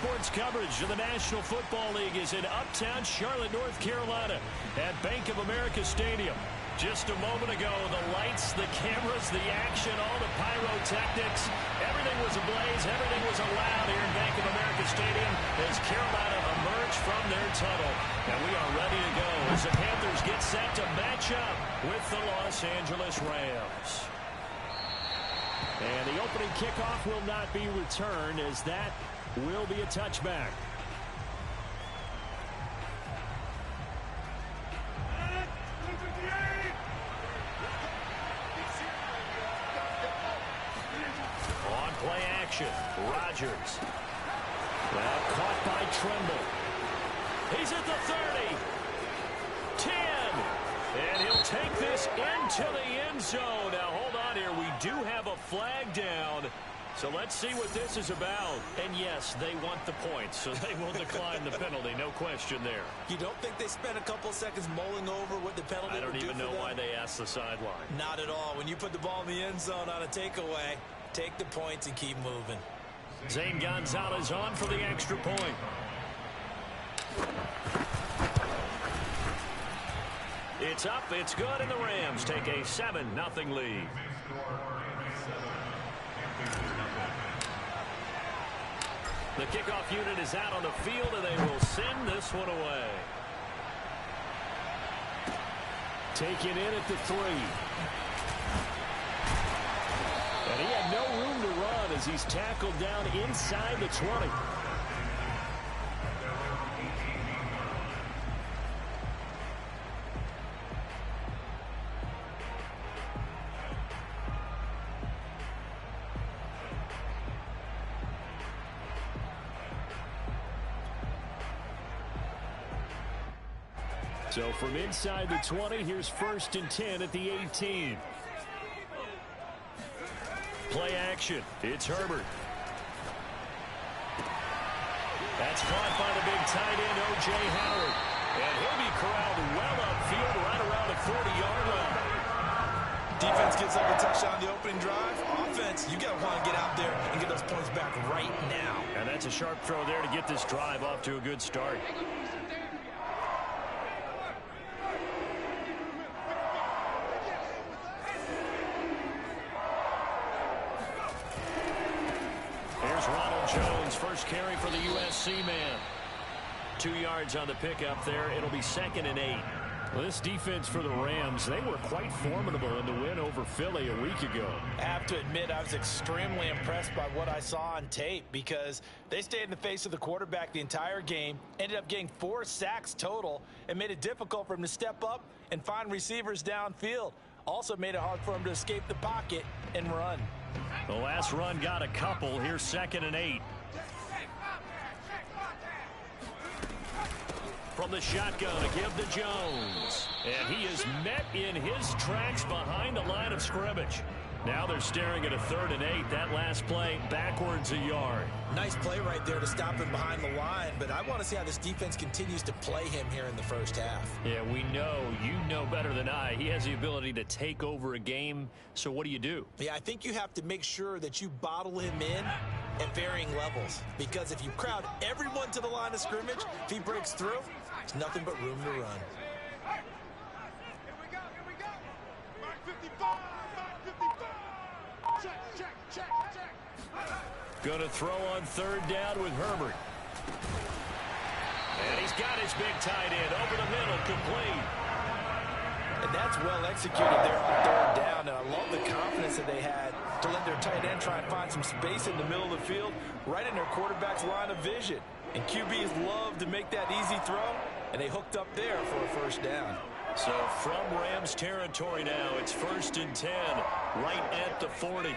sports coverage of the National Football League is in uptown Charlotte, North Carolina at Bank of America Stadium. Just a moment ago, the lights, the cameras, the action, all the pyrotechnics, everything was ablaze, everything was allowed here in Bank of America Stadium as Carolina emerged from their tunnel. And we are ready to go as the Panthers get set to match up with the Los Angeles Rams. And the opening kickoff will not be returned as that will be a touchback. On play action, Rodgers. Caught by Tremble. He's at the 30. 10. And he'll take this into the end zone. Now, hold on here. We do have a flag down. So let's see what this is about. And, yes, they want the points, so they will decline the penalty. No question there. You don't think they spent a couple seconds mulling over what the penalty would do for them? I don't even know why they asked the sideline. Not at all. When you put the ball in the end zone on a takeaway, take the points and keep moving. Zane Gonzalez on for the extra point. It's up, it's good, and the Rams take a 7-0 lead. The kickoff unit is out on the field, and they will send this one away. Taken in at the 3. And he had no room to run as he's tackled down inside the 20. So from inside the 20, here's 1st and 10 at the 18. Play action. It's Herbert. That's caught by the big tight end, O.J. Howard. And he'll be corralled well upfield right around the 40-yard line. Defense gets up a touchdown on the opening drive. Offense, you got to want to get out there and get those points back right now. And that's a sharp throw there to get this drive off to a good start. Jones, first carry for the USC man. 2 yards on the pickup there. It'll be 2nd and 8. Well, this defense for the Rams, they were quite formidable in the win over Philly a week ago. I have to admit, I was extremely impressed by what I saw on tape because they stayed in the face of the quarterback the entire game, ended up getting 4 sacks total, and made it difficult for him to step up and find receivers downfield. Also made it hard for him to escape the pocket and run. The last run got a couple. Here's 2nd and 8. From the shotgun to give to Jones. And he is met in his tracks behind the line of scrimmage. Now they're staring at a 3rd and 8. That last play backwards a yard. Nice play right there to stop him behind the line, but I want to see how this defense continues to play him here in the first half. Yeah, we know. You know better than I. He has the ability to take over a game, so what do? Yeah, I think you have to make sure that you bottle him in at varying levels, because if you crowd everyone to the line of scrimmage, if he breaks through, there's nothing but room to run. Going to throw on 3rd down with Herbert. And he's got his big tight end over the middle, complete. And that's well executed there on 3rd down. And I love the confidence that they had to let their tight end try and find some space in the middle of the field, right in their quarterback's line of vision. And QBs love to make that easy throw, and they hooked up there for a 1st down. So from Rams territory now, it's 1st and 10, right at the 40.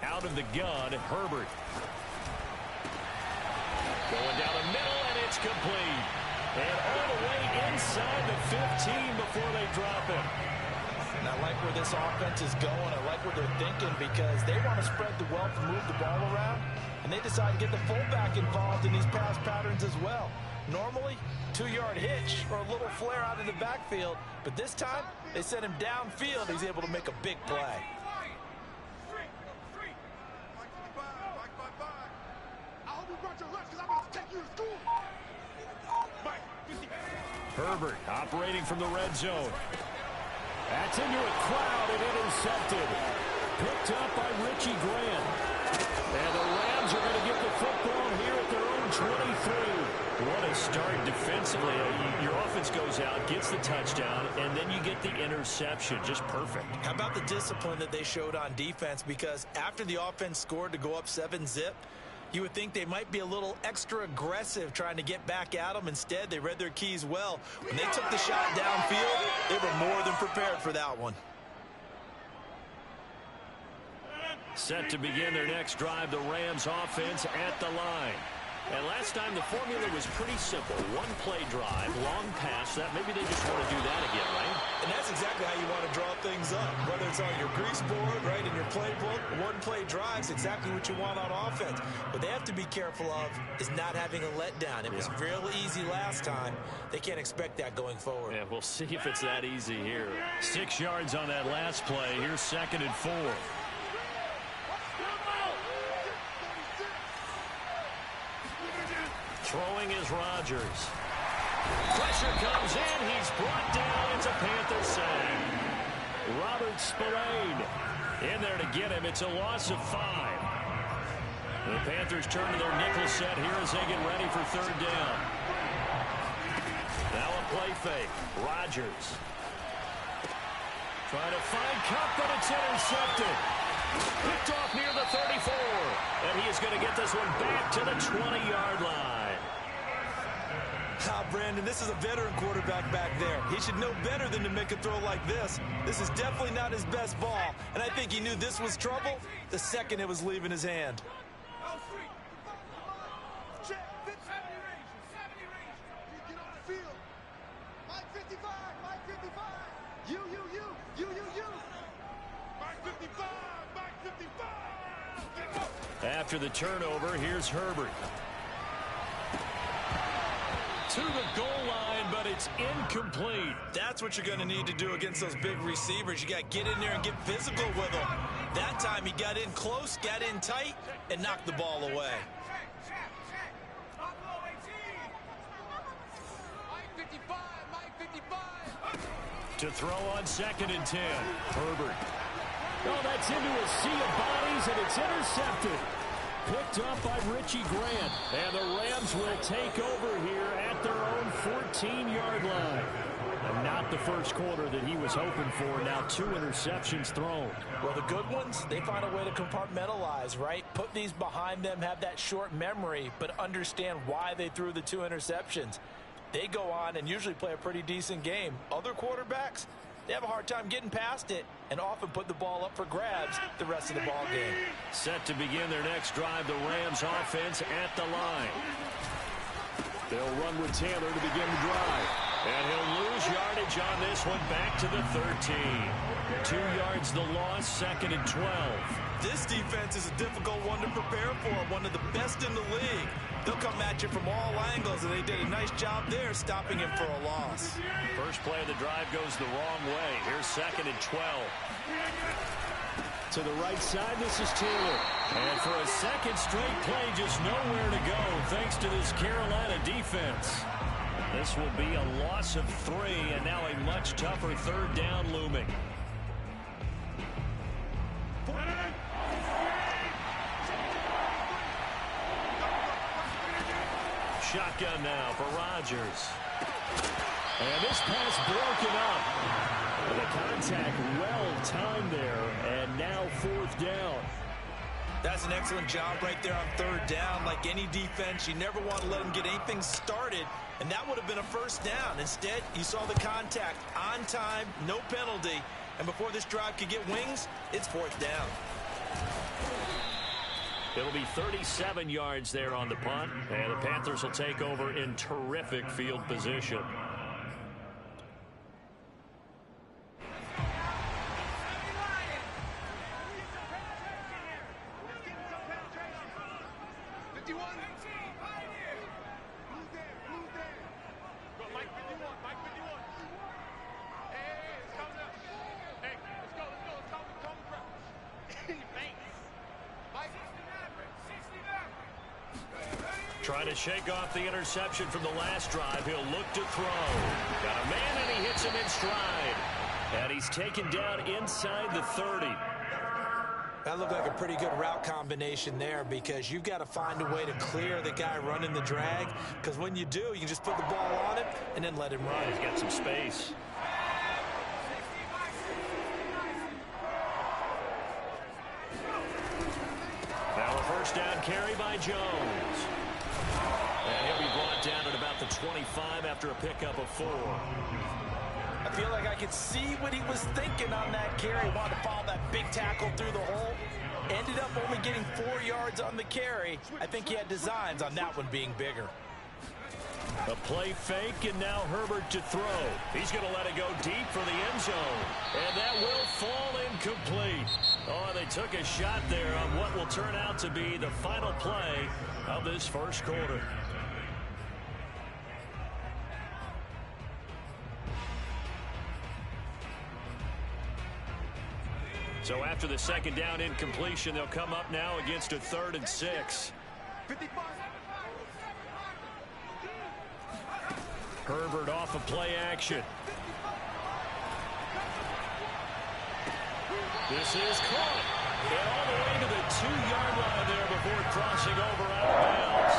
Out of the gun, Herbert. Going down the middle, and it's complete. And all the way inside the 15 before they drop it. And I like where this offense is going. I like what they're thinking because they want to spread the wealth and move the ball around. And they decide to get the fullback involved in these pass patterns as well. Normally, 2-yard hitch or a little flare out of the backfield, but this time they sent him downfield. He's able to make a big play. Herbert operating from the red zone. That's into a crowd and intercepted. Picked up by Richie Grant. And the Rams are going to get the football here at their own 23. What a start defensively. Your offense goes out, gets the touchdown, and then you get the interception. Just perfect. How about the discipline that they showed on defense? Because after the offense scored to go up 7-zip, you would think they might be a little extra aggressive trying to get back at them. Instead, they read their keys well. When they took the shot downfield, they were more than prepared for that one. Set to begin their next drive, the Rams offense at the line. And last time the formula was pretty simple. One play drive, long pass. That maybe they just want to do that again, right? And that's exactly how you want to draw things up. Whether it's on your grease board, right, in your playbook, one play drive is exactly what you want on offense. What they have to be careful of is not having a letdown. It was real easy last time. They can't expect that going forward. Yeah, we'll see if it's that easy here. 6 yards on that last play. Here's 2nd and 4. Throwing is Rodgers. Pressure comes in. He's brought down. It's a Panther sack. Robert Spillane in there to get him. It's a loss of 5. The Panthers turn to their nickel set here as they get ready for 3rd down. Now a play fake. Rodgers trying to find Cup, but it's intercepted. Picked off near the 34. And he is going to get this one back to the 20-yard line. Brandon, this is a veteran quarterback back there. He should know better than to make a throw like this. This is definitely not his best ball. And I think he knew this was trouble the second it was leaving his hand. After the turnover, here's Herbert. To the goal line, but it's incomplete. That's what you're going to need to do against those big receivers. You got to get in there and get physical with them. That time he got in close, got in tight, and knocked the ball away. To throw on 2nd and 10. Herbert. Oh, that's into a sea of bodies, and it's intercepted. Picked up by Richie Grant. And the Rams will take over here at their own 14-yard line. And not the first quarter that he was hoping for. Now 2 interceptions thrown. Well, the good ones, they find a way to compartmentalize, right? Put these behind them, have that short memory, but understand why they threw the 2 interceptions. They go on and usually play a pretty decent game. Other quarterbacks, they have a hard time getting past it and often put the ball up for grabs the rest of the ball game. Set to begin their next drive, the Rams offense at the line. They'll run with Taylor to begin the drive. And he'll lose yardage on this one, back to the 13. 2 yards the loss, 2nd and 12. This defense is a difficult one to prepare for, one of the best in the league. They'll come at you from all angles, and they did a nice job there stopping him for a loss. First play of the drive goes the wrong way. Here's 2nd and 12. To the right side, this is Taylor. And for a second straight play, just nowhere to go thanks to this Carolina defense. This will be a loss of 3, and now a much tougher 3rd down looming. Shotgun now for Rodgers. And this pass broken up. The contact well timed there, and now 4th down. That's an excellent job right there on 3rd down. Like any defense, you never want to let them get anything started, and that would have been a 1st down. Instead, you saw the contact on time, no penalty, and before this drive could get wings, it's 4th down. It'll be 37 yards there on the punt, and the Panthers will take over in terrific field position. Trying to shake off the interception from the last drive. He'll look to throw. Got a man, and he hits him in stride. And he's taken down inside the 30. That looked like a pretty good route combination there, because you've got to find a way to clear the guy running the drag, because when you do, you can just put the ball on him and then let him run. He's got some space. Now a first down carry by Jones. And he'll be brought down at about the 25 after a pickup of 4. I feel like I could see what he was thinking on that carry. Wanted to follow that big tackle through the hole. Ended up only getting 4 yards on the carry. I think he had designs on that one being bigger. A play fake, and now Herbert to throw. He's going to let it go deep for the end zone. And that will fall incomplete. Oh, they took a shot there on what will turn out to be the final play of this first quarter. So after the second down incompletion, they'll come up now against a 3rd and 6. Herbert off of play action. This is caught. And all the way to the 2-yard line there before crossing over out of bounds.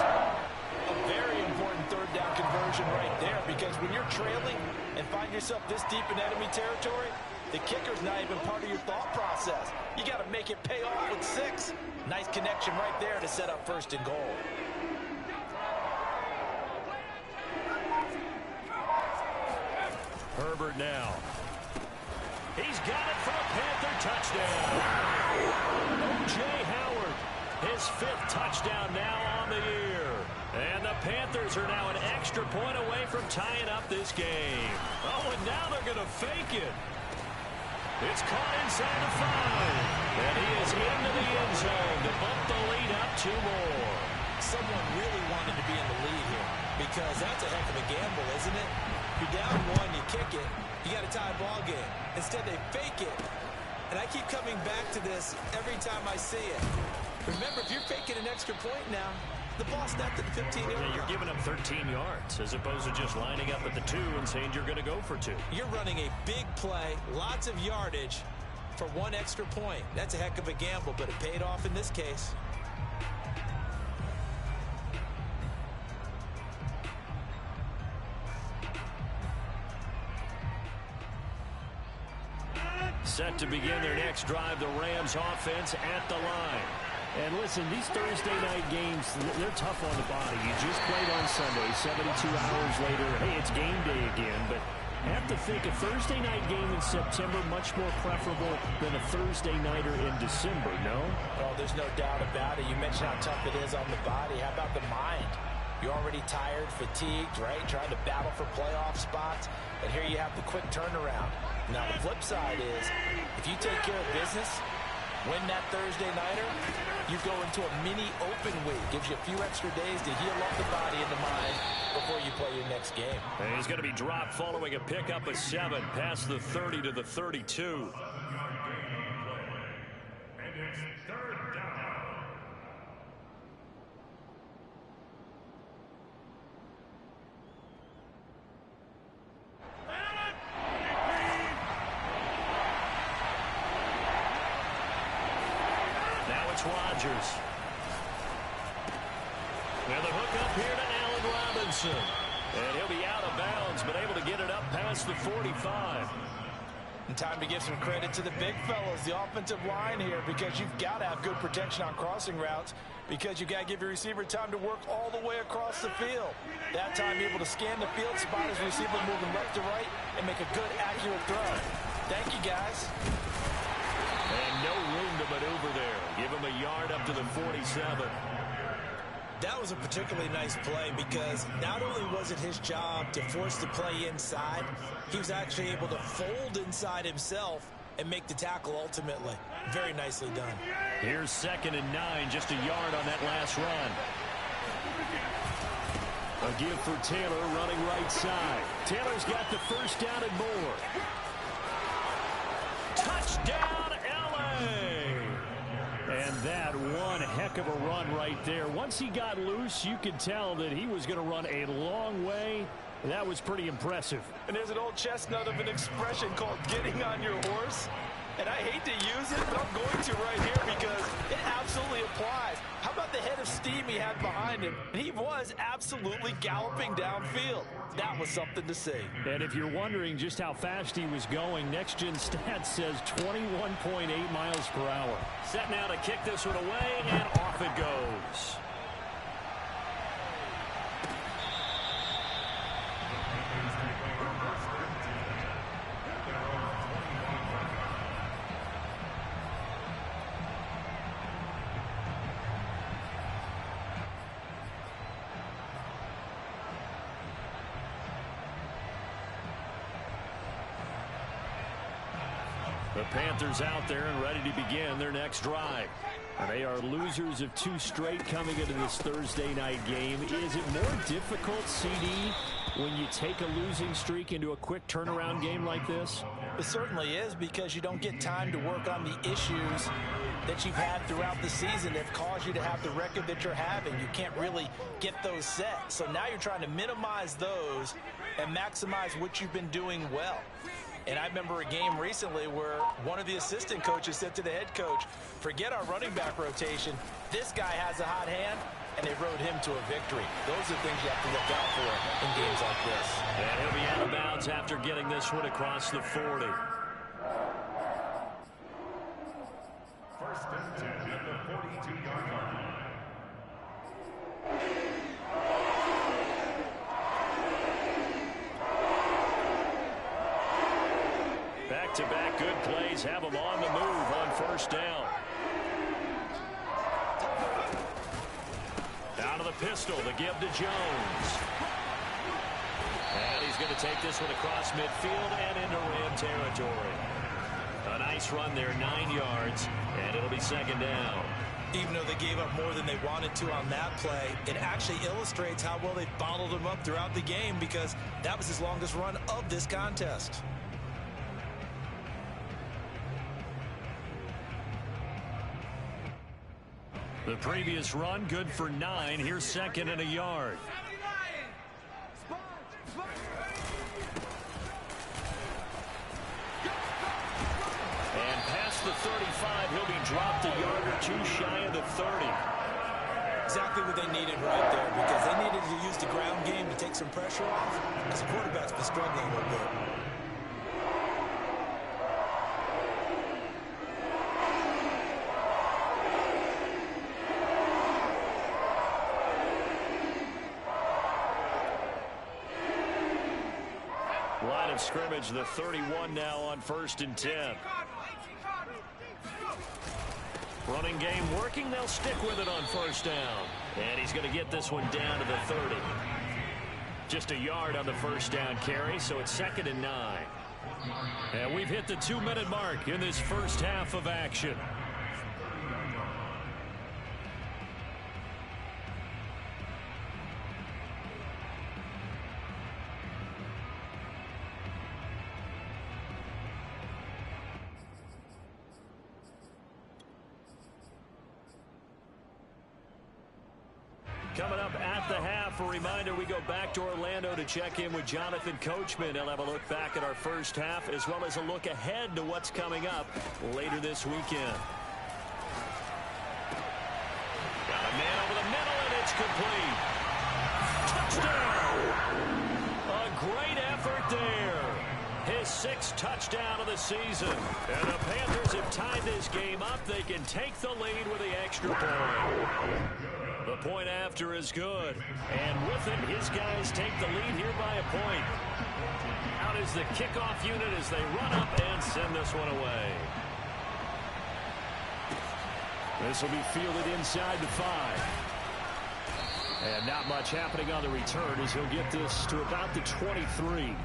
A very important 3rd down conversion right there, because when you're trailing and find yourself this deep in enemy territory, the kicker's not even part of your thought process. You got to make it pay off with 6. Nice connection right there to set up 1st and goal. Herbert now. He's got it for a Panther touchdown. O.J. Howard, his 5th touchdown now on the year. And the Panthers are now an extra point away from tying up this game. Oh, and now they're going to fake it. It's caught inside the 5. And he is into the end zone to bump the lead up 2 more. Someone really wanted to be in the lead here, because that's a heck of a gamble, isn't it? You're down 1, you kick it, you got a tie ball game. Instead, they fake it. And I keep coming back to this every time I see it. Remember, if you're faking an extra point now, the ball's snapped at the 15-yard line. You're giving up 13 yards as opposed to just lining up at the 2 and saying you're going to go for 2. You're running a big play, lots of yardage for 1 extra point. That's a heck of a gamble, but it paid off in this case. Set to begin their next drive, the Rams offense at the line. And listen, these Thursday night games, they're tough on the body. You just played on Sunday, 72 hours later, hey, it's game day again. But I have to think a Thursday night game in September much more preferable than a Thursday nighter in December, no? Oh, there's no doubt about it. You mentioned how tough it is on the body. How about the mind? You're already tired, fatigued, right? Trying to battle for playoff spots. And here you have the quick turnaround. Now, the flip side is, if you take care of business, win that Thursday nighter, you go into a mini open week. Gives you a few extra days to heal up the body and the mind before you play your next game. And he's going to be dropped following a pickup of 7 past the 30 to the 32. Rodgers. And the hook up here to Allen Robinson. And he'll be out of bounds, but able to get it up past the 45. And time to give some credit to the big fellas, the offensive line here, because you've got to have good protection on crossing routes, because you've got to give your receiver time to work all the way across the field. That time, able to scan the field, spot his receiver moving left to right, and make a good, accurate throw. Thank you, guys. And no room to maneuver there. Give him a yard up to the 47. That was a particularly nice play, because not only was it his job to force the play inside, he was actually able to fold inside himself and make the tackle ultimately. Very nicely done. Here's 2nd and 9, just a yard on that last run. A give for Taylor running right side. Taylor's got the first down and more. Touchdown, LA! And that one heck of a run right there. Once he got loose, you could tell that he was going to run a long way. That was pretty impressive. And there's an old chestnut of an expression called getting on your horse. And I hate to use it, but I'm going to right here because it absolutely applies. How about the head of steam he had behind him? And he was absolutely galloping downfield. That was something to see. And if you're wondering just how fast he was going, Next Gen Stats says 21.8 miles per hour. Set now to kick this one away, and off it goes. The Panthers out there and ready to begin their next drive. And they are losers of 2 straight coming into this Thursday night game. Is it more difficult, CD, when you take a losing streak into a quick turnaround game like this? It certainly is, because you don't get time to work on the issues that you've had throughout the season that have caused you to have the record that you're having. You can't really get those set. So now you're trying to minimize those and maximize what you've been doing well. And I remember a game recently where one of the assistant coaches said to the head coach, forget our running back rotation. This guy has a hot hand, and they rode him to a victory. Those are things you have to look out for in games like this. And he'll be out of bounds after getting this one across the 40. First and 10 at the 42-yard line. Back-to-back good plays have them on the move on first down. Down to the pistol, the give to Jones. And he's going to take this one across midfield and into Ram territory. A nice run there, 9 yards, and it'll be second down. Even though they gave up more than they wanted to on that play, it actually illustrates how well they bottled him up throughout the game, because that was his longest run of this contest. The previous run, good for 9. Here's second and a yard. And past the 35, he'll be dropped a yard or 2 shy of the 30. Exactly what they needed right there, because they needed to use the ground game to take some pressure off, because the quarterback's been struggling a little bit. Line of scrimmage, the 31 now on first and 10. Running game working. They'll stick with it on first down. And he's going to get this one down to the 30. Just a yard on the first down carry, so it's second and 9. And we've hit the 2-minute mark in this first half of action. Coming up at the half, a reminder, we go back to Orlando to check in with Jonathan Coachman. He'll have a look back at our first half, as well as a look ahead to what's coming up later this weekend. Got a man over the middle, and it's complete. Touchdown! A great effort there. His 6th touchdown of the season. And the Panthers have tied this game up. They can take the lead with the extra point. The point after is good. And with it, his guys take the lead here by a point. Out is the kickoff unit as they run up and send this one away. This will be fielded inside the 5. And not much happening on the return as he'll get this to about the 23.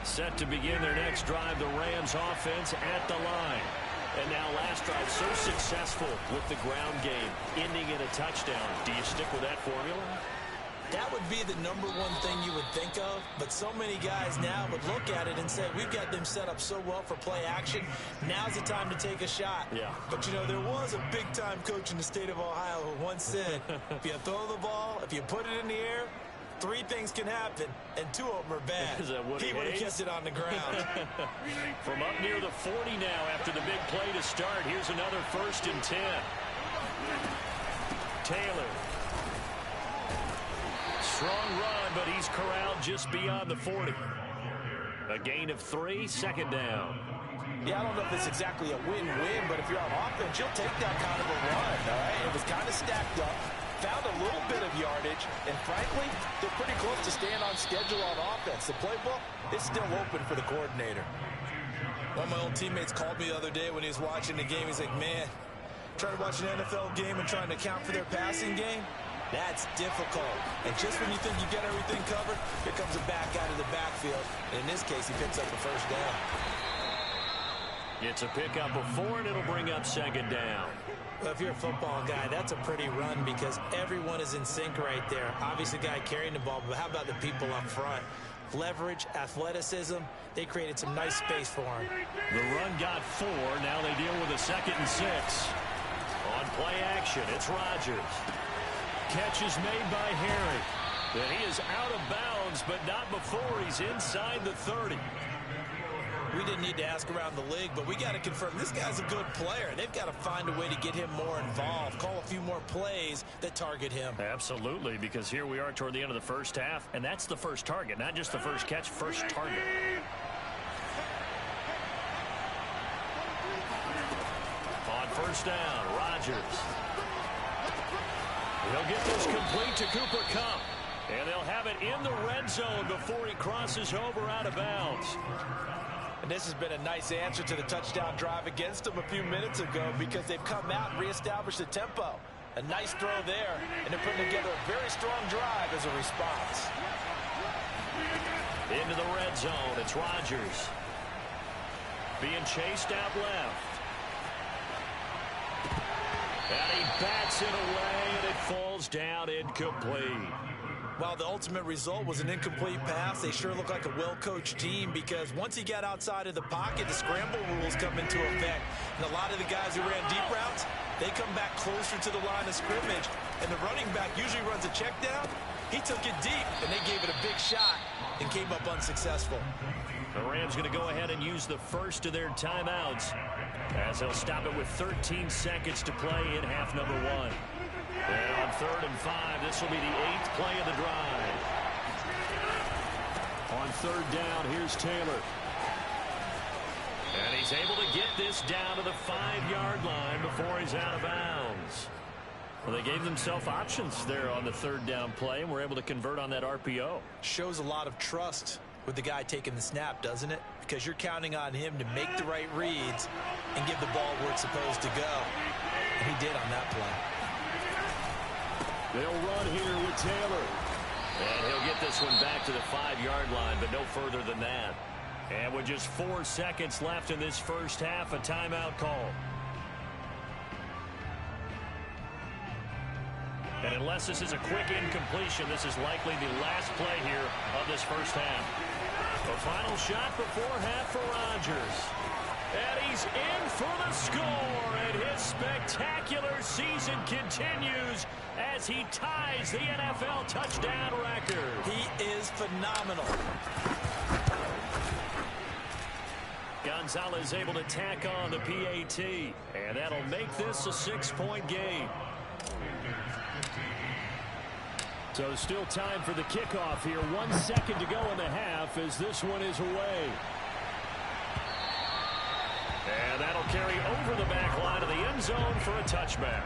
Set to begin their next drive, the Rams offense at the line. And now last drive so successful with the ground game, ending in a touchdown. Do you stick with that formula? That would be the #1 thing you would think of, but so many guys now would look at it and say, we've got them set up so well for play action. Now's the time to take a shot. Yeah. But, you know, there was a big-time coach in the state of Ohio who once said, if you throw the ball, if you put it in the air, 3 things can happen, and 2 of them are bad. Is that Woody He would have Hayes? kept it on the ground. From up near the 40 now after the big play to start. Here's another 1st and 10. Taylor. Strong run, but he's corralled just beyond the 40. A gain of 3, 2nd down. Yeah, I don't know if it's exactly a win-win, but if you're on offense, you'll take that kind of a run, all right? It was kind of stacked up, found a little bit of yardage, and frankly, they're pretty close to staying on schedule on offense. The playbook is still open for the coordinator. One of my old teammates called me the other day when he was watching the game. He's like, man, trying to watch an NFL game and trying to account for their passing game? That's difficult. And just when you think you get everything covered, here comes a back out of the backfield. And in this case, he picks up the 1st down. It's a pickup of 4, and it'll bring up 2nd down. Well, if you're a football guy, that's a pretty run because everyone is in sync right there. Obviously, the guy carrying the ball, but how about the people up front? Leverage, athleticism, they created some nice space for him. The run got 4. Now they deal with a 2nd and 6. On play action, it's Rodgers. Catch is made by Harry. And he is out of bounds, but not before he's inside the 30. We didn't need to ask around the league, but we got to confirm this guy's a good player. They've got to find a way to get him more involved, call a few more plays that target him. Absolutely, because here we are toward the end of the 1st half, and that's the first target, not just the first catch, first target. On 1st down, Rodgers. He'll get this complete to Cooper Kupp. And they'll have it in the red zone before he crosses over out of bounds. And this has been a nice answer to the touchdown drive against them a few minutes ago because they've come out and reestablished the tempo. A nice throw there, and they're putting together a very strong drive as a response. Into the red zone, it's Rodgers. Being chased out left. And he bats it away, and it falls down incomplete. While the ultimate result was an incomplete pass, they sure look like a well-coached team because once he got outside of the pocket, the scramble rules come into effect. And a lot of the guys who ran deep routes, they come back closer to the line of scrimmage. And the running back usually runs a check down. He took it deep, and they gave it a big shot and came up unsuccessful. The Rams going to go ahead and use the first of their timeouts as they'll stop it with 13 seconds to play in half number 1. And on 3rd and 5, this will be the 8th play of the drive. On 3rd down, here's Taylor. And he's able to get this down to the 5-yard line before he's out of bounds. Well, they gave themselves options there on the 3rd down play, and were able to convert on that RPO. Shows a lot of trust with the guy taking the snap, doesn't it? Because you're counting on him to make the right reads and give the ball where it's supposed to go. And he did on that play. They'll run here with Taylor. And he'll get this one back to the 5-yard line, but no further than that. And with just 4 seconds left in this first half, a timeout call. And unless this is a quick incompletion, this is likely the last play here of this first half. The final shot before half for Rodgers. And he's in for the score, and his spectacular season continues as he ties the NFL touchdown record. He is phenomenal. Gonzalez able to tack on the PAT, and that'll make this a 6-point game. So still time for the kickoff here. 1 second to go in the half as this one is away. And that'll carry over the back line of the end zone for a touchback.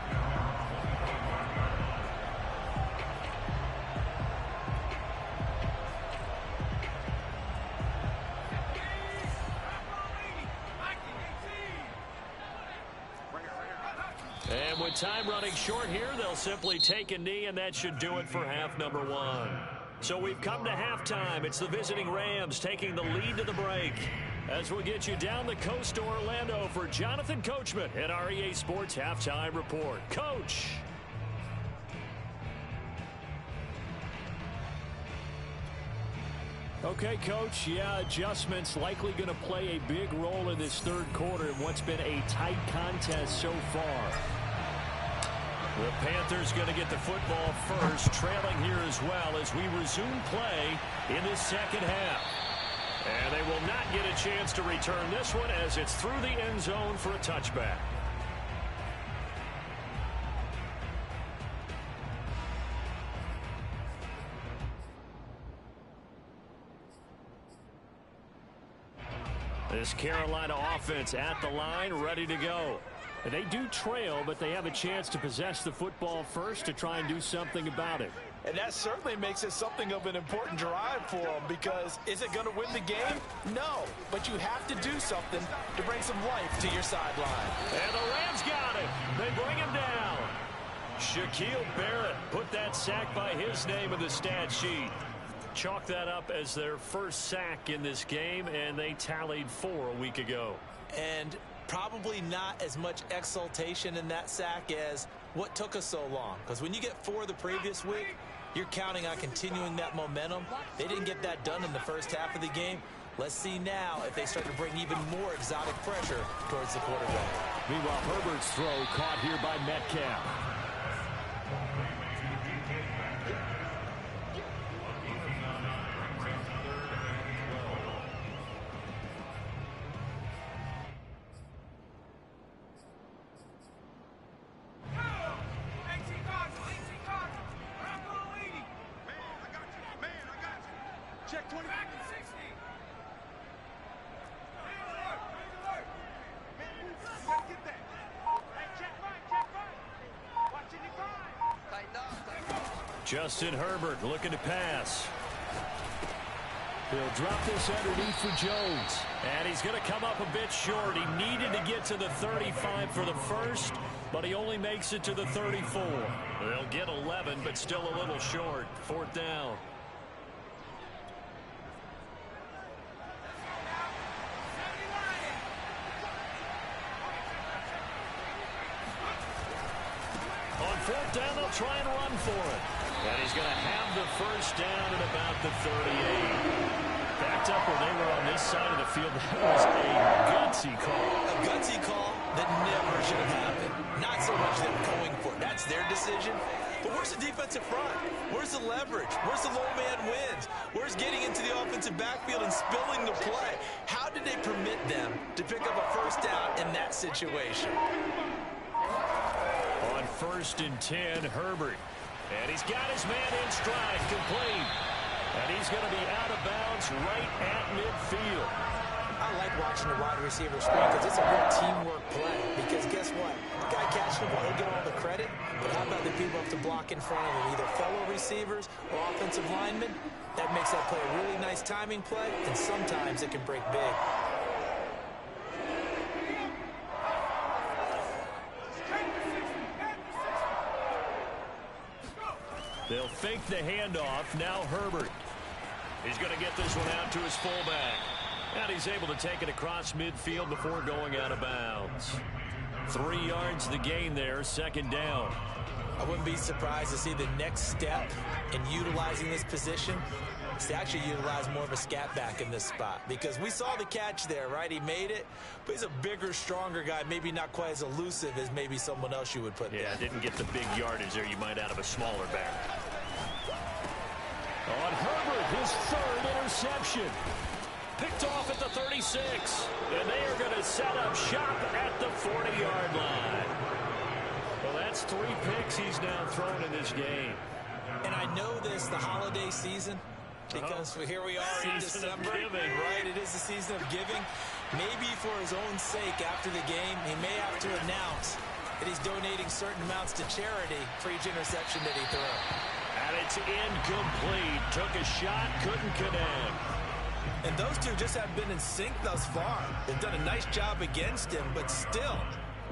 And with time running short here, they'll simply take a knee, and that should do it for half number 1. So we've come to halftime. It's the visiting Rams taking the lead to the break. As we'll get you down the coast to Orlando for Jonathan Coachman at our EA Sports Halftime Report. Coach. Okay, Coach, yeah, adjustments likely going to play a big role in this third quarter in what's been a tight contest so far. The Panthers going to get the football first, trailing here as well as we resume play in this second half. And they will not get a chance to return this one as it's through the end zone for a touchback. This Carolina offense at the line, ready to go. They do trail, but they have a chance to possess the football first to try and do something about it. And that certainly makes it something of an important drive for them, because is it going to win the game? No, but you have to do something to bring some life to your sideline. And the Rams got it. They bring him down. Shaquille Barrett put that sack by his name in the stat sheet. Chalk that up as their first sack in this game, and they tallied 4 a week ago. And probably not as much exultation in that sack as what took us so long. Because when you get 4 the previous week, you're counting on continuing that momentum. They didn't get that done in the first half of the game. Let's see now if they start to bring even more exotic pressure towards the quarterback. Meanwhile, Herbert's throw caught here by Metcalf. Justin Herbert looking to pass. He'll drop this underneath for Jones. And he's going to come up a bit short. He needed to get to the 35 for the first, but he only makes it to the 34. They'll get 11, but still a little short. 4th down. On 4th down, they'll try and run for it. And he's going to have the first down at about the 38. Backed up where they were on this side of the field. That was a gutsy call. A gutsy call that never should have happened. Not so much them going for it. That's their decision. But where's the defensive front? Where's the leverage? Where's the low man wins? Where's getting into the offensive backfield and spilling the play? How did they permit them to pick up a first down in that situation? On 1st and 10, Herbert. And he's got his man in stride, complete. And he's going to be out of bounds right at midfield. I like watching the wide receiver screen because it's a real teamwork play. Because guess what? The guy catching the ball, he'll get all the credit. But how about the people up to block in front of him, either fellow receivers or offensive linemen? That makes that play a really nice timing play, and sometimes it can break big. They'll fake the handoff. Now Herbert. He's going to get this one out to his fullback. And he's able to take it across midfield before going out of bounds. 3 yards the gain there, 2nd down. I wouldn't be surprised to see the next step in utilizing this position is to actually utilize more of a scat back in this spot. Because we saw the catch there, right? He made it, but he's a bigger, stronger guy, maybe not quite as elusive as maybe someone else you would put there. Yeah, didn't get the big yardage there you might out of a smaller back. On Herbert, his 3rd interception. Picked off at the 36. And they are going to set up shop at the 40-yard line. Well, that's 3 picks he's now thrown in this game. And I know this, the holiday season, because here we are in December. Right, it is the season of giving. Maybe for his own sake after the game, he may have to announce that he's donating certain amounts to charity for each interception that he threw. And it's incomplete. Took a shot, couldn't connect. And those two just haven't been in sync thus far. They've done a nice job against him, but still,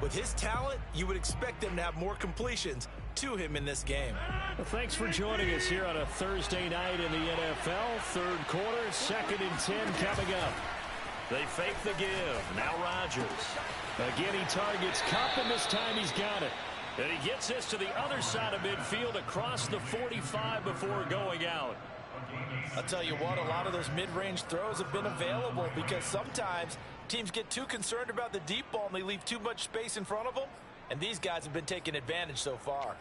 with his talent, you would expect them to have more completions to him in this game. Well, thanks for joining us here on a Thursday night in the NFL. 3rd quarter, 2nd and 10 coming up. They fake the give. Now Rodgers. Again, he targets Kupp, and this time he's got it. And he gets this to the other side of midfield across the 45 before going out. I'll tell you what, a lot of those mid-range throws have been available because sometimes teams get too concerned about the deep ball and they leave too much space in front of them. And these guys have been taking advantage so far.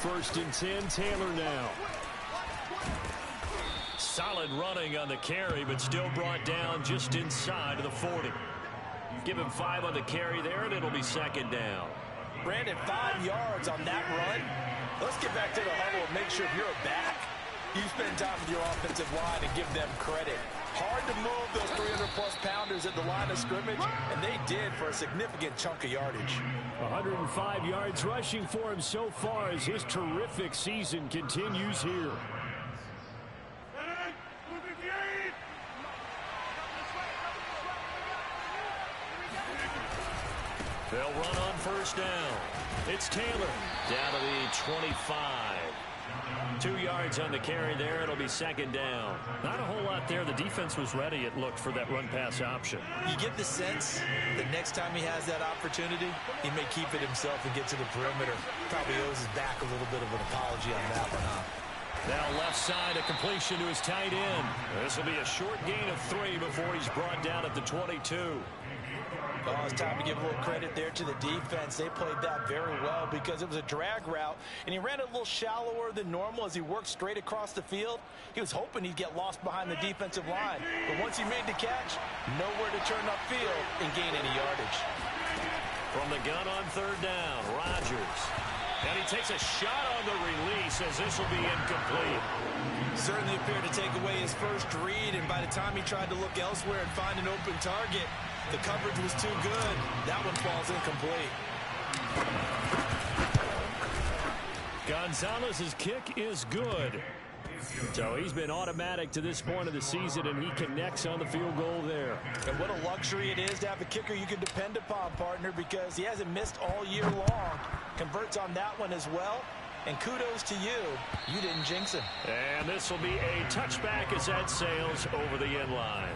First and 10, Taylor now. Solid running on the carry, but still brought down just inside of the 40. Give him 5 on the carry there, and it'll be second down. Brandon, 5 yards on that run. Let's get back to the huddle and make sure if you're a back, you spend time with your offensive line and give them credit. Hard to move those 300-plus pounders at the line of scrimmage, and they did for a significant chunk of yardage. 105 yards rushing for him so far as his terrific season continues here. They'll run on first down. It's Taylor down to the 25. 2 yards on the carry there. It'll be second down. Not a whole lot there. The defense was ready, it looked, for that run-pass option. You get the sense that next time he has that opportunity, he may keep it himself and get to the perimeter. Probably owes his back a little bit of an apology on that one, huh? Now left side, a completion to his tight end. This will be a short gain of 3 before he's brought down at the 22. Oh, it's time to give a little credit there to the defense. They played that very well because it was a drag route, and he ran it a little shallower than normal as he worked straight across the field. He was hoping he'd get lost behind the defensive line, but once he made the catch, nowhere to turn upfield and gain any yardage. From the gun on third down, Rodgers. And he takes a shot on the release as this will be incomplete. Certainly appeared to take away his first read, and by the time he tried to look elsewhere and find an open target, the coverage was too good. That one falls incomplete. Gonzalez's kick is good. So he's been automatic to this point of the season, and he connects on the field goal there. And what a luxury it is to have a kicker you can depend upon, partner, because he hasn't missed all year long. Converts on that one as well. And kudos to you. You didn't jinx him. And this will be a touchback as that sails over the end line.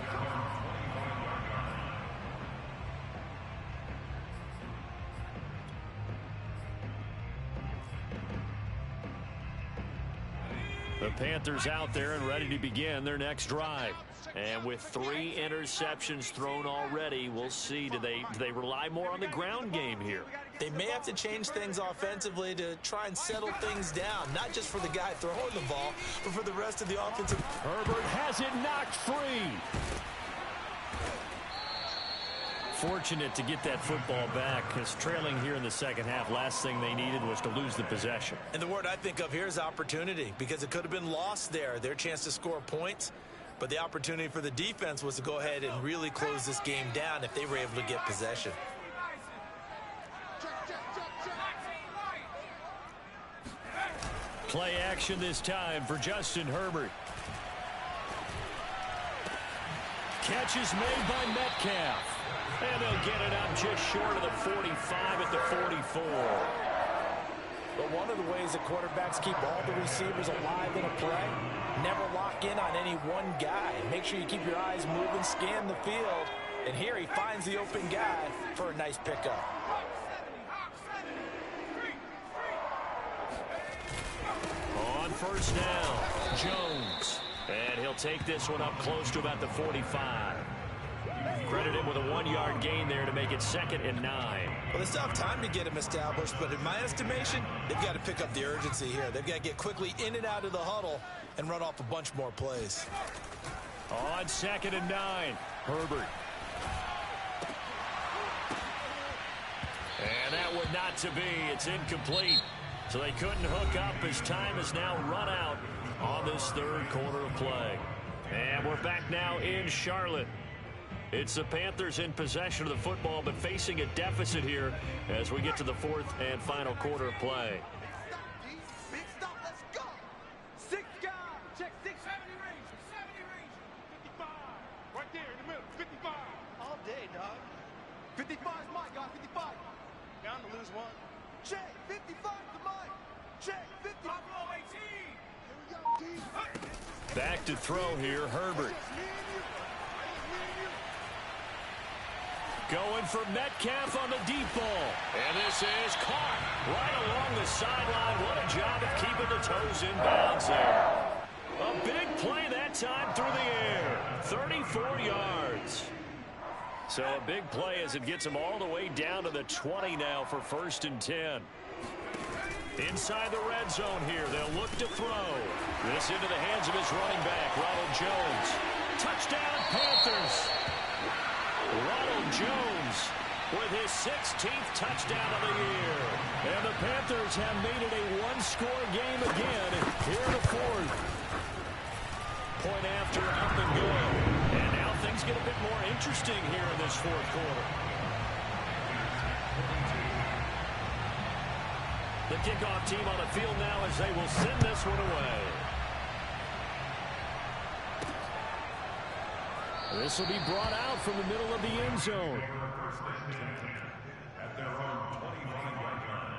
The Panthers out there and ready to begin their next drive. And with 3 interceptions thrown already, we'll see. Do they rely more on the ground game here? They may have to change things offensively to try and settle things down, not just for the guy throwing the ball, but for the rest of the offensive. Herbert has it knocked free. Fortunate to get that football back, because trailing here in the second half, last thing they needed was to lose the possession. And the word I think of here is opportunity, because it could have been lost there, their chance to score points. But the opportunity for the defense was to go ahead and really close this game down if they were able to get possession. Play action this time for Justin Herbert. Catch is made by Metcalf. And they'll get it up just short of the 45 at the 44. But one of the ways that quarterbacks keep all the receivers alive in a play, never lock in on any one guy. Make sure you keep your eyes moving, scan the field. And here he finds the open guy for a nice pickup. On first down, Jones. And he'll take this one up close to about the 45. Credit him with a 1-yard gain there to make it 2nd and 9. Well, they still have time to get him established, but in my estimation, they've got to pick up the urgency here. They've got to get quickly in and out of the huddle and run off a bunch more plays. On 2nd and 9, Herbert. And that would not to be. It's incomplete. So they couldn't hook up as time is now run out on this third quarter of play. And we're back now in Charlotte. It's the Panthers in possession of the football, but facing a deficit here as we get to the 4th and final quarter of play. Big stop, let's go. 6 guys. Check 6. 70 range. 70 range. 55. Right there in the middle. 55. All day, dog. 55 is mine, guys. 55. Bound to lose one. Check. 55 to mine. Check. 50. Pablo 18. Here we go, D. Back to throw here, Herbert. Going for Metcalf on the deep ball. And this is caught right along the sideline. What a job of keeping the toes in bounds there. A big play that time through the air. 34 yards. So a big play as it gets them all the way down to the 20 now for 1st and 10. Inside the red zone here, they'll look to throw. This into the hands of his running back, Ronald Jones. Touchdown, Panthers. Ronald Jones with his 16th touchdown of the year. And the Panthers have made it a one-score game again here in the 4th. Point after, up and go. And now things get a bit more interesting here in this 4th quarter. The kickoff team on the field now as they will send this one away. This will be brought out from the middle of the end zone. At their own 25-yard line.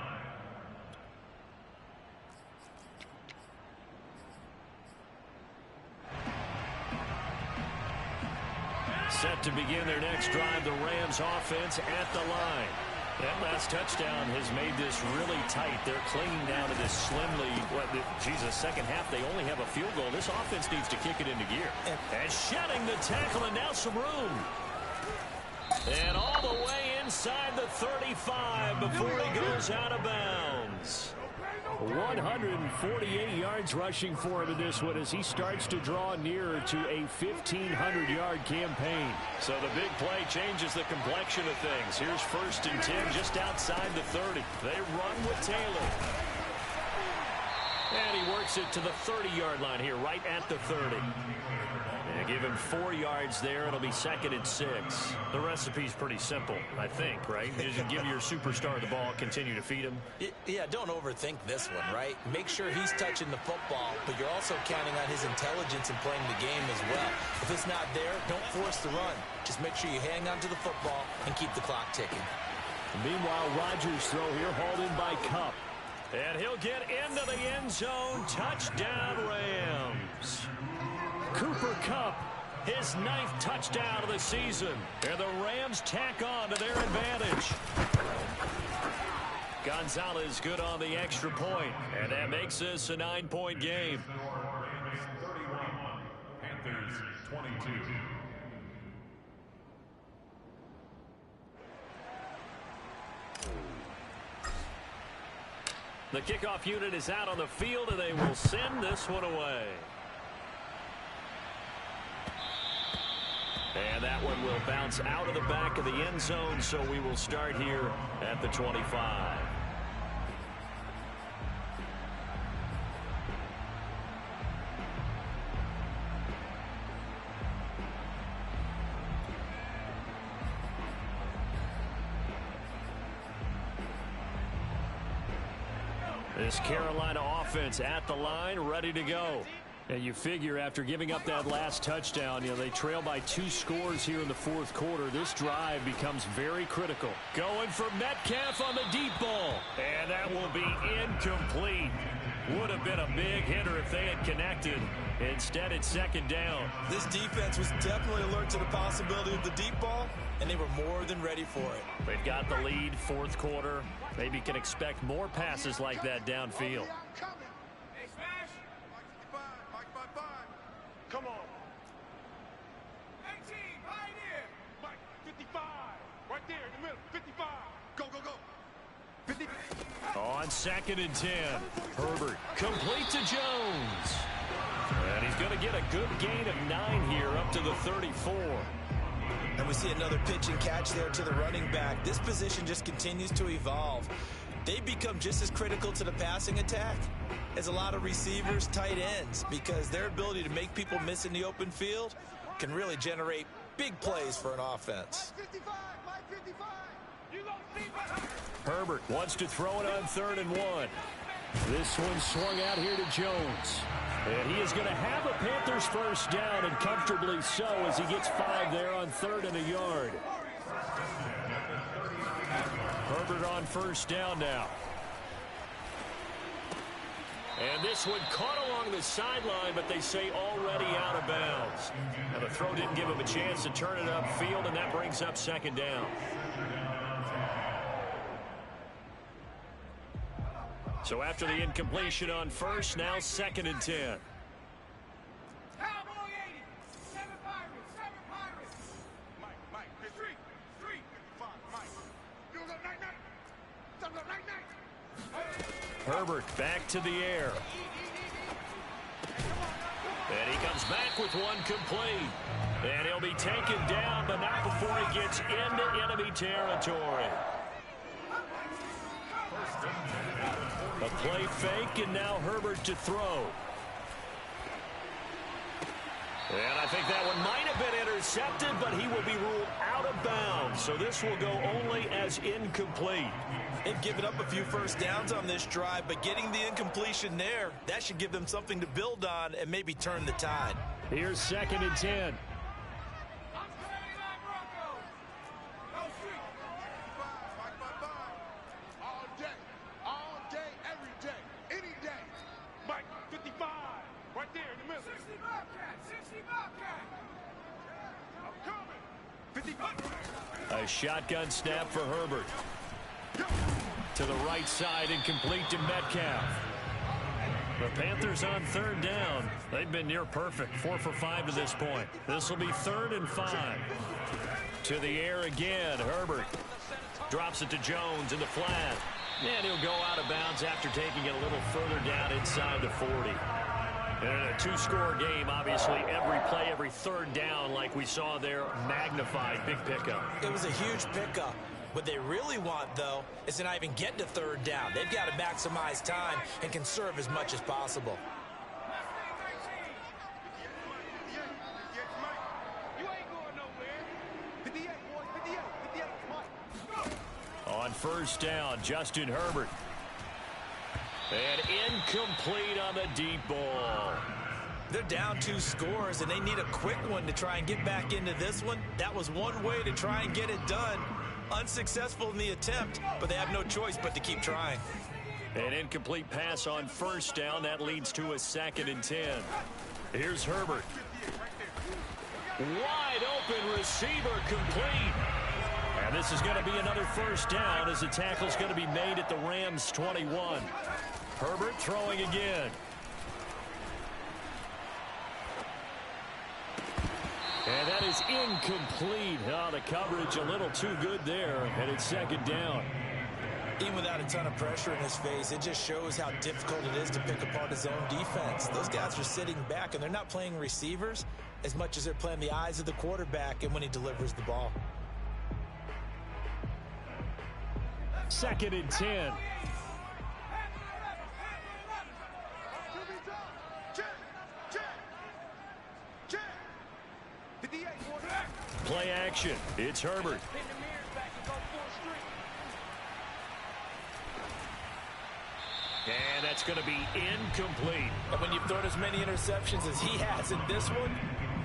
Set to begin their next drive, the Rams offense at the line. That last touchdown has made this really tight. They're clinging now to this slimly, second half they only have a field goal. This offense needs to kick it into gear. And shedding the tackle, and now some room. And all the way inside the 35 before he goes out of bounds. 148 yards rushing for him in this one as he starts to draw nearer to a 1,500-yard campaign. So the big play changes the complexion of things. Here's 1st and 10 just outside the 30. They run with Taylor. And he works it to the 30-yard line here, right at the 30. And give him 4 yards there. It'll be 2nd and 6. The recipe's pretty simple, I think, right? You just give your superstar the ball, continue to feed him. Yeah, don't overthink this one, right? Make sure he's touching the football, but you're also counting on his intelligence in playing the game as well. If it's not there, don't force the run. Just make sure you hang on to the football and keep the clock ticking. Meanwhile, Rodgers' throw here hauled in by Kupp. And he'll get into the end zone. Touchdown, Rams. Cooper Kupp, his 9th touchdown of the season. And the Rams tack on to their advantage. Gonzalez good on the extra point. And that makes this a 9-point game. Rams 31, Panthers 22. The kickoff unit is out on the field, and they will send this one away. And that one will bounce out of the back of the end zone, so we will start here at the 25. This Carolina offense at the line, ready to go. And you figure after giving up that last touchdown, they trail by 2 scores here in the 4th quarter. This drive becomes very critical. Going for Metcalf on the deep ball. And that will be incomplete. Would have been a big hitter if they had connected. Instead, it's 2nd down. This defense was definitely alert to the possibility of the deep ball, and they were more than ready for it. They've got the lead, 4th quarter. Maybe can expect more passes like that downfield. Come on. 18, right here. Mike, 55. Right there in the middle. 55. Go, go, go. 50. On 2nd and 10. Herbert complete to Jones. And he's going to get a good gain of 9 here up to the 34. And we see another pitch and catch there to the running back. This position just continues to evolve. They become just as critical to the passing attack as a lot of receivers, tight ends, because their ability to make people miss in the open field can really generate big plays for an offense. 55, Mike 55. You go, Steve. Herbert wants to throw it on 3rd and 1. This one swung out here to Jones. And he is going to have a Panthers first down, and comfortably so, as he gets 5 there on 3rd and a yard. Herbert on 1st down now. And this one caught along the sideline, but they say already out of bounds. Now the throw didn't give him a chance to turn it upfield, and that brings up second down. So after the incompletion on first, now 2nd and 10. Herbert back to the air. And he comes back with one complete. And he'll be taken down, but not before he gets into enemy territory. A play fake, and now Herbert to throw. And I think that one might have been intercepted, but he will be ruled out of bounds. So this will go only as incomplete. They've given up a few first downs on this drive, but getting the incompletion there, that should give them something to build on and maybe turn the tide. Here's 2nd and 10. A shotgun snap for Herbert. To the right side and complete to Metcalf. The Panthers on 3rd down. They've been near perfect. 4 for 5 to this point. This will be 3rd and 5. To the air again. Herbert drops it to Jones in the flat. And he'll go out of bounds after taking it a little further down inside the 40. And in a 2-score game, obviously, every play, every 3rd down, like we saw there, magnified. Big pickup. It was a huge pickup. What they really want, though, is to not even get to 3rd down. They've got to maximize time and conserve as much as possible. On 1st down, Justin Herbert. And incomplete on the deep ball. They're down 2 scores, and they need a quick one to try and get back into this one. That was one way to try and get it done. Unsuccessful in the attempt, but they have no choice but to keep trying. An incomplete pass on 1st down. That leads to a 2nd and 10. Here's Herbert. Wide open receiver complete. And this is going to be another 1st down as the tackle's going to be made at the Rams' 21. Herbert throwing again. And that is incomplete. Oh, the coverage a little too good there, and it's 2nd down. Even without a ton of pressure in his face, it just shows how difficult it is to pick apart his own defense. Those guys are sitting back, and they're not playing receivers as much as they're playing the eyes of the quarterback and when he delivers the ball. 2nd and 10. Play action. It's Herbert. And that's going to be incomplete. And when you've thrown as many interceptions as he has in this one,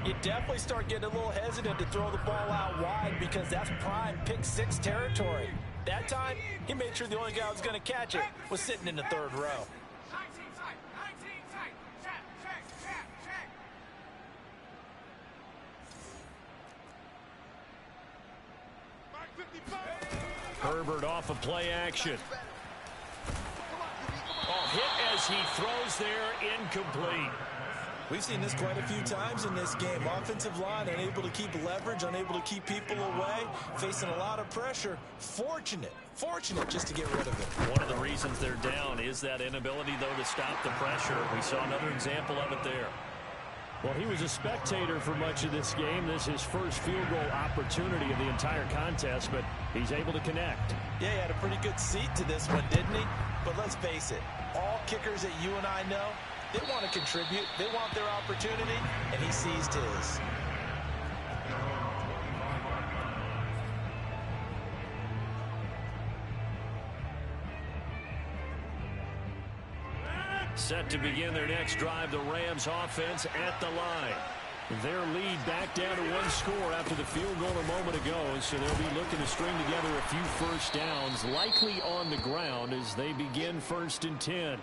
you definitely start getting a little hesitant to throw the ball out wide because that's prime pick 6 territory. That time, he made sure the only guy who was going to catch it was sitting in the 3rd row. Herbert off of play action. Oh, hit as he throws there, incomplete. We've seen this quite a few times in this game. Offensive line unable to keep leverage, unable to keep people away, facing a lot of pressure. Fortunate just to get rid of it. One of the reasons they're down is that inability, though, to stop the pressure. We saw another example of it there. Well, he was a spectator for much of this game. This is his first field goal opportunity of the entire contest, but he's able to connect. Yeah, he had a pretty good seat to this one, didn't he? But let's face it, all kickers that you and I know, they want to contribute. They want their opportunity, and he seized his. Set to begin their next drive, the Rams offense at the line. Their lead back down to 1 score after the field goal a moment ago, so they'll be looking to string together a few first downs, likely on the ground as they begin 1st and 10.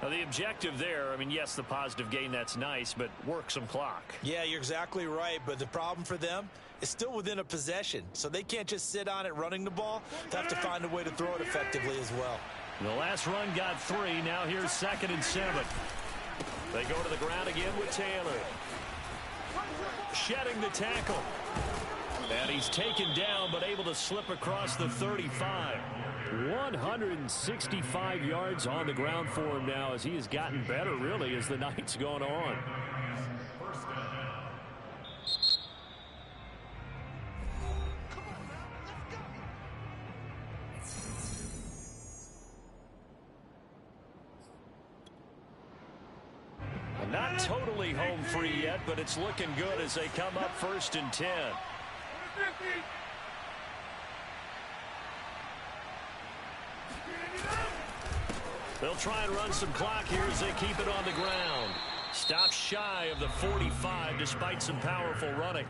Now, the objective there, I mean, yes, the positive gain, that's nice, but work some clock. Yeah, you're exactly right, but the problem for them is still within a possession, so they can't just sit on it running the ball. They have to find a way to throw it effectively as well. The last run got 3. Now here's 2nd and 7. They go to the ground again with Taylor. Shedding the tackle. And he's taken down, but able to slip across the 35. 165 yards on the ground for him now as he has gotten better, really, as the night's gone on. Not totally home free yet, but it's looking good as they come up 1st and 10. They'll try and run some clock here as they keep it on the ground. Stops shy of the 45 despite some powerful running.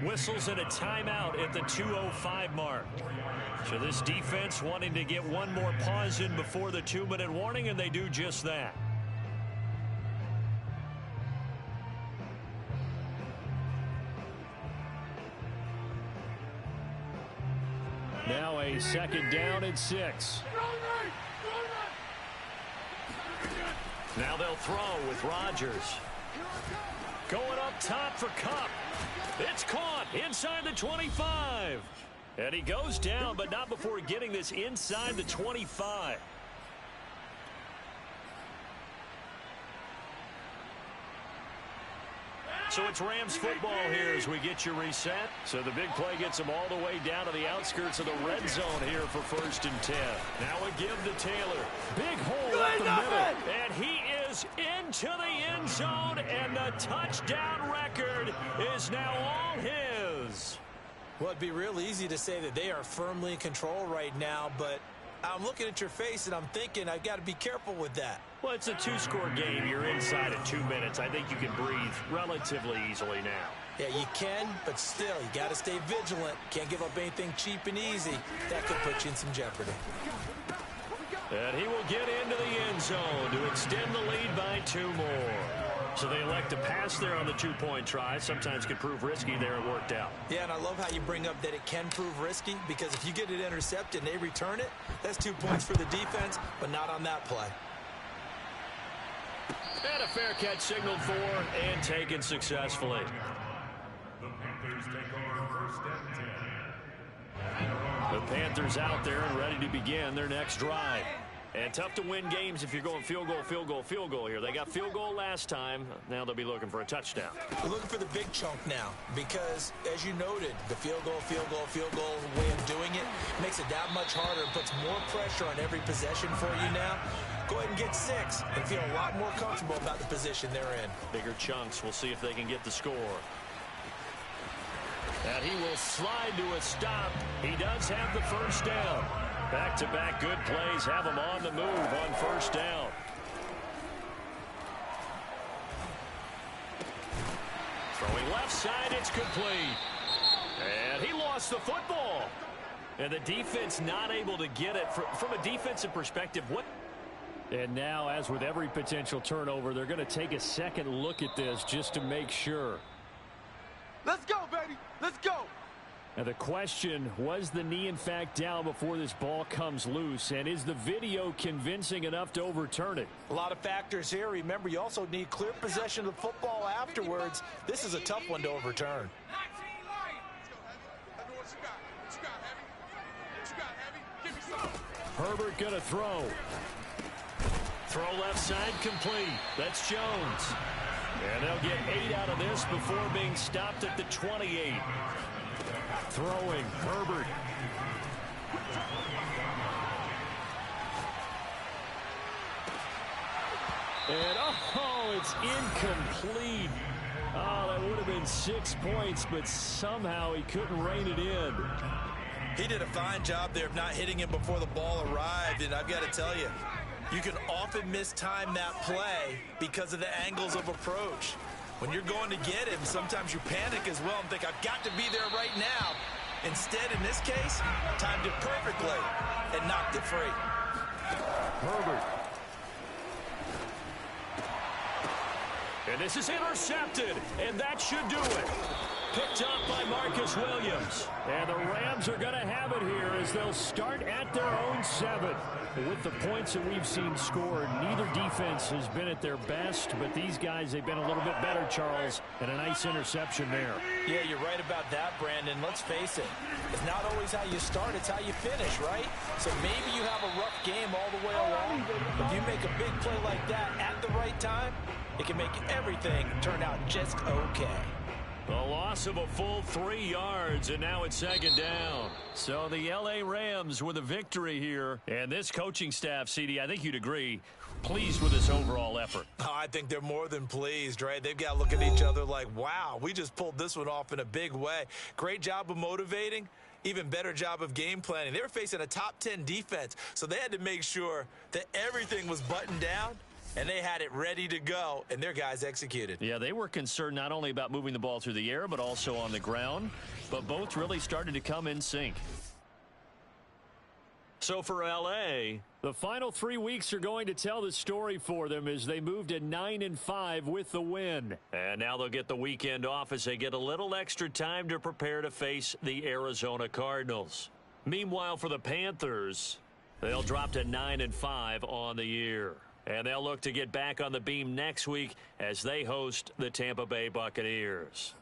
Whistles and a timeout at the 2:05 mark. So this defense wanting to get one more pause in before the 2-minute warning, and they do just that. Now a 2nd down and 6. Now they'll throw with Rodgers. Going up top for Kupp. It's caught inside the 25. And he goes down, but not before getting this inside the 25. So it's Rams football here as we get you reset. So the big play gets them all the way down to the outskirts of the red zone here for 1st and 10. Now a give to Taylor. Big hole up the middle. And he is into the end zone, and the touchdown record is now all his. Well, it'd be real easy to say that they are firmly in control right now, but I'm looking at your face and I'm thinking I've got to be careful with that. Well, it's a 2-score game. You're inside at 2 minutes. I think you can breathe relatively easily now. Yeah, you can, but still, you got to stay vigilant. Can't give up anything cheap and easy. That could put you in some jeopardy. And he will get into the end zone to extend the lead by 2 more. So they elect to pass there on the 2-point try. Sometimes can prove risky there. It worked out. Yeah, and I love how you bring up that it can prove risky, because if you get it intercepted and they return it, that's 2 points for the defense, but not on that play. And a fair catch signaled for and taken successfully. The Panthers take over 1st and 10. The Panthers out there and ready to begin their next drive. And tough to win games if you're going field goal, field goal, field goal here. They got field goal last time. Now they'll be looking for a touchdown. We're looking for the big chunk now because, as you noted, the field goal way of doing it makes it that much harder and puts more pressure on every possession for you now. Go ahead and get 6 and feel a lot more comfortable about the position they're in. Bigger chunks. We'll see if they can get the score. And he will slide to a stop. He does have the 1st down. Back-to-back good plays have him on the move on 1st down. Throwing left side, it's complete. And he lost the football. And the defense not able to get it. From a defensive perspective, what? And now, as with every potential turnover, they're going to take a second look at this just to make sure. Let's go, baby. Let's go. Now the question, was the knee in fact down before this ball comes loose, and is the video convincing enough to overturn it? A lot of factors here. Remember, you also need clear possession of the football afterwards. This is a tough one to overturn. Herbert gonna throw. Throw left side complete. That's Jones. And they'll get 8 out of this before being stopped at the 28. Throwing, Herbert. And, oh, it's incomplete. Oh, that would have been 6 points, but somehow he couldn't rein it in. He did a fine job there of not hitting him before the ball arrived, and I've got to tell you, you can often mistime that play because of the angles of approach. When you're going to get him, sometimes you panic as well and think, I've got to be there right now. Instead, in this case, timed it perfectly and knocked it free. Herbert. And this is intercepted, and that should do it. Picked up by Marcus Williams. And the Rams are going to have it here as they'll start at their own 7. With the points that we've seen scored, neither defense has been at their best, but these guys, they've been a little bit better, Charles, and a nice interception there. Yeah, you're right about that, Brandon. Let's face it. It's not always how you start, it's how you finish, right? So maybe you have a rough game all the way along. If you make a big play like that at the right time, it can make everything turn out just okay. A loss of a full 3 yards, and now it's 2nd down. So the L.A. Rams with a victory here. And this coaching staff, CD, I think you'd agree, pleased with this overall effort. Oh, I think they're more than pleased, right? They've got to look at each other like, wow, we just pulled this one off in a big way. Great job of motivating. Even better job of game planning. They were facing a top 10 defense, so they had to make sure that everything was buttoned down. And they had it ready to go, and their guys executed. Yeah, they were concerned not only about moving the ball through the air, but also on the ground. But both really started to come in sync. So for L.A., the final 3 weeks are going to tell the story for them as they move to 9-5 with the win. And now they'll get the weekend off as they get a little extra time to prepare to face the Arizona Cardinals. Meanwhile, for the Panthers, they'll drop to 9-5 on the year. And they'll look to get back on the beam next week as they host the Tampa Bay Buccaneers.